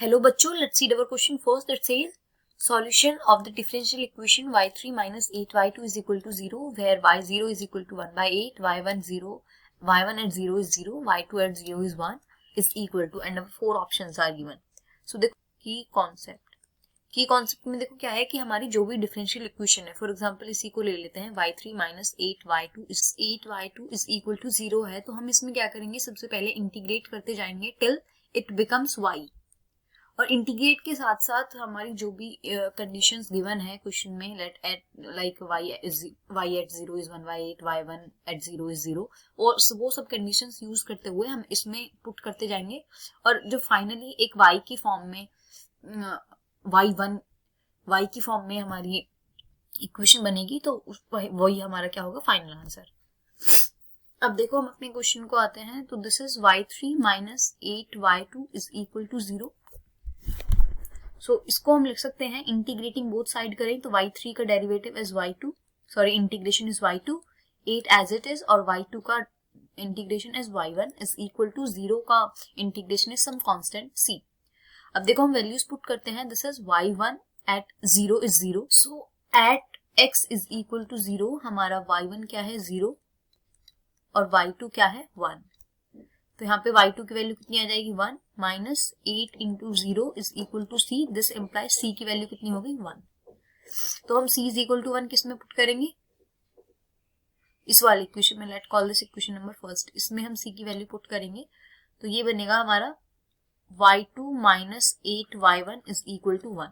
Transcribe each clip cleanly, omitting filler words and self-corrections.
Hello बच्चों, let's see our question first. That says solution of the differential equation y3 minus 8y2 is equal to 0 where y0 is equal to 1 by 8, y1 at 0 is 0, y2 at 0 is 1 is equal to and 4 options are given. So देखो की concept में देखो क्या है कि हमारी जो भी डिफरेंशियल इक्वेशन है, फॉर एग्जांपल इसी को ले लेते हैं y3 minus 8y2 is equal to 0 है, तो हम इसमें क्या करेंगे, सबसे पहले इंटीग्रेट करते जाएंगे टिल इट बिकम्स y, और इंटीग्रेट के साथ साथ हमारी जो भी कंडीशंस गिवन है क्वेश्चन में, let at like y at 0 is 1 by 8, y1 at 0 is 0, और वो सब कंडीशंस यूज करते हुए हम इसमें पुट करते जाएंगे, और जो फाइनली एक y की फॉर्म में y की फॉर्म में हमारी इक्वेशन बनेगी, तो वही हमारा क्या होगा, फाइनल आंसर। अब देखो हम अपने क्वेश्चन को आते हैं, तो this is y3 minus 8y2 is equal to 0। So इसको हम लिख सकते हैं, इंटीग्रेटिंग बोथ साइड करें तो y3 का derivative is y2, sorry integration is y2, 8 as it is, और y2 का integration is y1 is equal to 0 का integration is some constant c। अब देखो हम वैल्यूज पुट करते हैं, this is y1 at 0 is 0, so at x is equal to 0 हमारा y1 क्या है 0 और y2 क्या है 1, तो यहाँ पे y2 की वैल्यू कितनी आ जाएगी 1 minus 8 into 0 is equal to c, this implies c की वैल्यू कितनी होगी 1, तो हम c इज इक्वल टू 1 किस में पुट करेंगे, इस वाली इक्वेशन में, let call this equation number first, इसमें हम c की वैल्यू पुट करेंगे, तो ये बनेगा हमारा y2 minus 8y1 is equal to 1।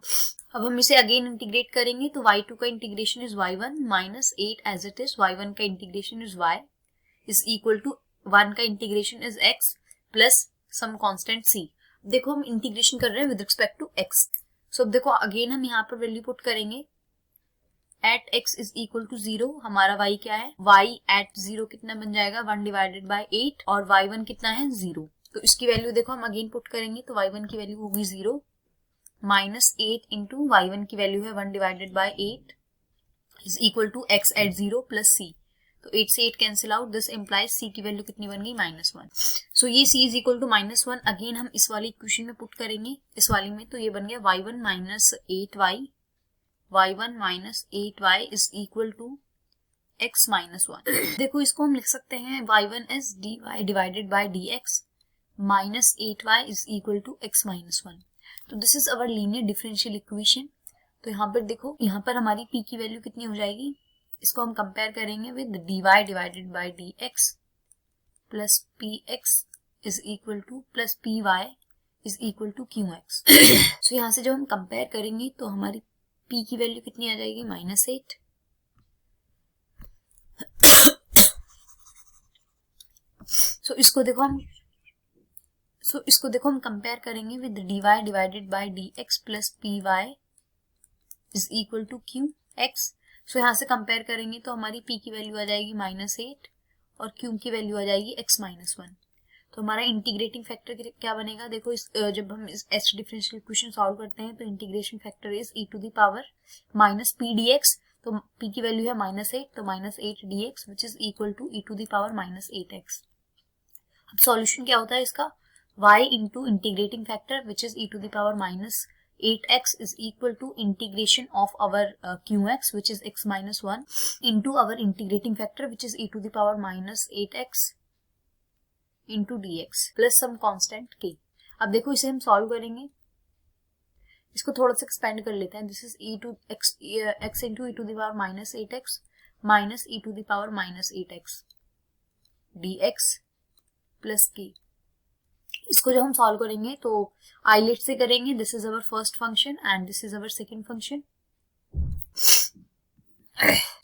अब हम इसे अगेन इंटीग्रेट करेंगे, तो y2 का integration is y1 minus 8 as it is, y1 का integration is y is equal to 1 का integration is x plus some constant c। देखो हम इंटीग्रेशन कर रहे हैं विद रिस्पेक्ट टू x, सो अब देखो अगेन हम यहाँ पर वैल्यू पुट करेंगे, at x is equal to 0 हमारा y क्या है, y एट 0 कितना बन जाएगा 1 डिवाइडेड बाय 8, और y1 कितना है 0, तो इसकी वैल्यू देखो हम अगेन पुट करेंगे, तो y1 की वैल्यू होगी 0 माइनस 8 इंटू y1 की वैल्यू है 1 divided by 8 is equal to x at 0 plus c, तो 8 से 8 cancel out, this implies c की वैल्यू कितनी बन गई -1, सो ये c is equal to -1 again हम इस वाली इक्वेशन में पुट करेंगे, इस वाली में, तो ये बन गया y1 minus 8y is equal to x minus 1। देखो इसको हम लिख सकते हैं y1 is dy divided by dx minus 8y is equal to x minus 1, तो this is our linear differential equation. तो यहाँ पर देखो, यहाँ पर हमारी p की वैल्यू कितनी हो जाएगी, इसको हम कंपेयर करेंगे with dy divided by dx plus px is equal to plus py is equal to qx। So यहाँ से जब हम कंपेयर करेंगे तो हमारी p की वैल्यू कितनी आ जाएगी -8, सो इसको देखो हम कंपेयर करेंगे with dy divided by dx plus py is equal to qx। So यहाँ से कंपेयर करेंगे तो हमारी p की वैल्यू आ जाएगी -8 और q की वैल्यू आ जाएगी x माइनस 1, तो हमारा इंटीग्रेटिंग फैक्टर क्या बनेगा, देखो जब हम इस h डिफरेंशियल इक्वेशन सॉल्व करते हैं तो integration factor is e to the power minus p dx, तो p की वैल्यू है -8, तो -8 dx which is equal to e to the power -8x। अब सॉल्यूशन क्या होता है इसका, y into integrating factor which is e to the power -8x is equal to integration of our qx which is x minus 1 into our integrating factor which is e to the power -8x into dx plus some constant k। अब देखो इसे हम solve करेंगे, इसको थोड़ा सा expand कर लेते हैं, this is x into e to the power -8x minus e to the power -8x dx plus k। इसको जब हम सॉल्व करेंगे तो आइलेट से करेंगे, this is our first function and this is our second function,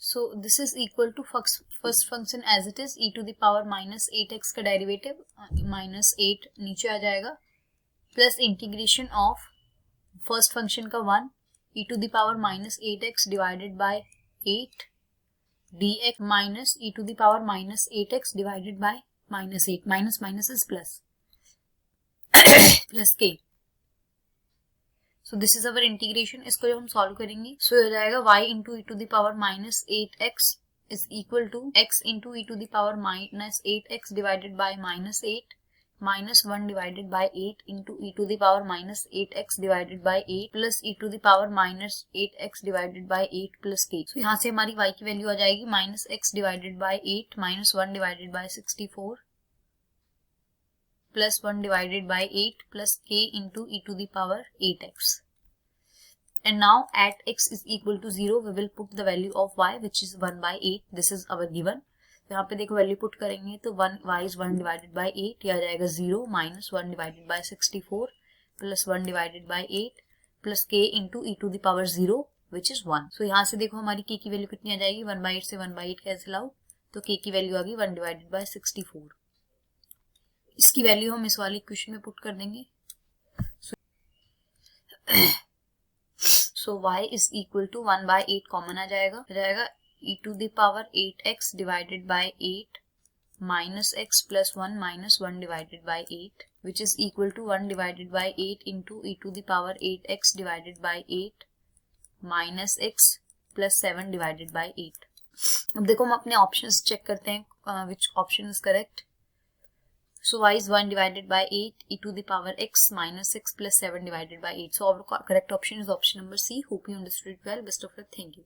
so this is equal to first function as it is e to the power -8x का derivative -8 नीचे आ जाएगा plus integration of first function का 1 e to the power -8x divided by 8 dx minus e to the power -8x divided by -8, minus minus is plus plus k, so this is our integration. इसको जब हम solve करेंगे so हो जाएगा y into e to the power -8x is equal to x into e to the power -8x divided by -8 minus 1 divided by 8 into e to the power minus 8x divided by 8 plus e to the power minus 8x divided by 8 plus k. So यहाँ से हमारी y की value आ जाएगी minus x divided by 8 minus 1 divided by 64 plus 1 divided by 8 plus k into e to the power 8x. And now at x is equal to 0 we will put the value of y which is 1 by 8. This is our given. यहाँ पे देखो value put करेंगे तो 1 y is 1 divided by 8, यह आ जाएगा 0 minus 1 divided by 64 plus 1 divided by 8 plus k into e to the power 0 which is 1. So यहाँ से देखो हमारी k की वैल्यू कितनी आ जाएगी, 1 by 8 से 1 by 8 कैंसिल आउट, तो k की वैल्यू आ गई 1 divided by 64. इसकी वैल्यू हम इस वाले इक्वेशन में पुट कर देंगे. So y is equal to 1 by 8 common आ जाएगा e to the power 8x divided by 8 minus x plus 1 minus 1 divided by 8 which is equal to 1 divided by 8 into e to the power 8x divided by 8 minus x plus 7 divided by 8. अब देखो हम अपने options check करते हैं which option is correct. So y is 1 divided by 8 e to the power x minus 6 plus 7 divided by 8. So our correct option is option number C. Hope you understood well. Best of luck. Thank you.